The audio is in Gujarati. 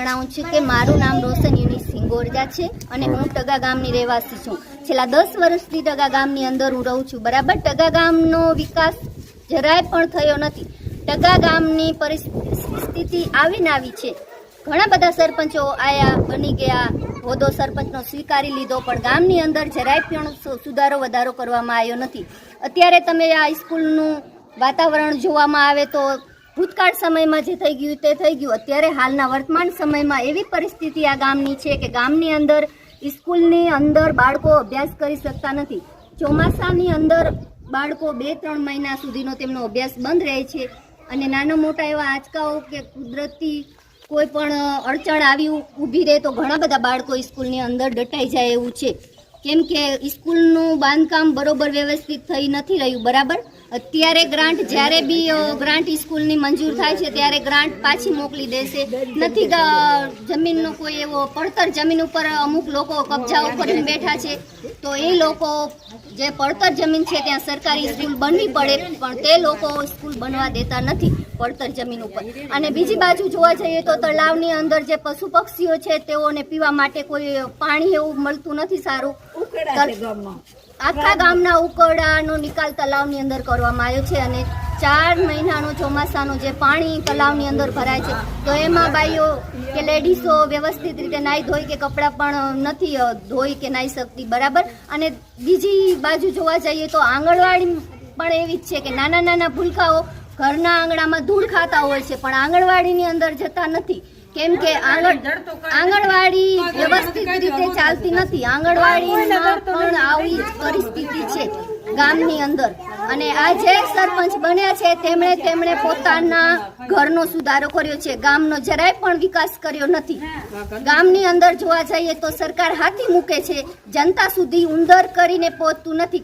જણાવું છું કે મારું નામ રોશન યુનિસ સિંગોરજા છે અને હું ટગા ગામની રહેવાસી છું. છેલ્લા 10 વર્ષથી ટગા ગામની અંદર હું રહું છું. બરાબર, ટગા ગામનો વિકાસ જરાય પણ થયો નથી. ટગા ગામની પરિસ્થિતિ આવીને આવી છે. ઘણા બધા સરપંચો આયા, બની ગયા, હોદ્દો સરપંચનો સ્વીકારી લીધો, પણ ગામની અંદર જરાય પણ સુધારો વધારો કરવામાં આવ્યો નથી. અત્યારે તમે આ સ્કૂલનું વાતાવરણ જોવામાં આવે તો ભૂતકાળ સમયમાં જે થઈ ગયું તે થઈ ગયું. અત્યારે હાલના વર્તમાન સમયમાં એવી પરિસ્થિતિ આ ગામની છે કે ગામની અંદર સ્કૂલની અંદર બાળકો અભ્યાસ કરી શકતા નથી. ચોમાસાની અંદર બાળકો 2-3 મહિના સુધીનો તેમનો અભ્યાસ બંધ રહે છે અને નાના મોટા એવા આંચકાઓ કે કુદરતી કોઈ પણ અડચણ આવી ઊભી રહે તો ઘણા બધા બાળકો સ્કૂલની અંદર દટાઈ જાય એવું છે. કેમ કે સ્કૂલનું બાંધકામ બરોબર વ્યવસ્થિત થઈ નથી રહ્યું. બરાબર, અત્યારે ગ્રાન્ટ જ્યારે બી ગ્રાન્ટ સ્કૂલની મંજૂર થાય છે ત્યારે ગ્રાન્ટ પાછી મોકલી દેશે. નથી જમીનનો કોઈ એવો પડતર જમીન ઉપર અમુક લોકો કબજાઓ કરીને બેઠા છે, તો એ લોકો જે પડતર જમીન છે ત્યાં સરકારી સ્કૂલ બનવી પડે, પણ તે લોકો સ્કૂલ બનવા દેતા નથી પડતર જમીન ઉપર. અને બીજી બાજુ જોવા જઈએ તો તળાવની અંદર જે પશુ પક્ષીઓ છે તેઓને પીવા માટે કોઈ પાણી એવું મળતું નથી સારું. આખા ગામના ઉકરડાનો નિકાલ તલાવની અંદર કરવામાં આવ્યો છે અને 4 મહિનાનો ચોમાસાનું જે પાણી તલાવની અંદર ભરાય છે તો એમાં બાઈઓ કે લેડીઝો વ્યવસ્થિત રીતે નાહી ધોઈ કે કપડાં પણ નથી ધોઈ કે નાહી શકતી. બરાબર, અને બીજી બાજુ જોવા જઈએ તો આંગણવાડી પણ એવી જ છે કે નાના નાના ભૂલકાઓ ઘરના આંગણામાં ધૂળ ખાતા હોય છે પણ આંગણવાડીની અંદર જતા નથી. કેમ કે આંગણવાડી વ્યવસ્થિત રીતે ચાલતી નથી. આંગણવાડીમાં પણ આવી પરિસ્થિતિ છે ગામની અંદર. અને આ જે સરપંચ બન્યા છે તેમણે પોતાના ઘરનો સુધારો કર્યો છે, ગામનો જરાય પણ વિકાસ કર્યો નથી. ગામની અંદર જોવા જઈએ તો સરકાર હાથી મૂકે છે, જનતા સુધી ઉંદર કરીને પહોંચતું નથી.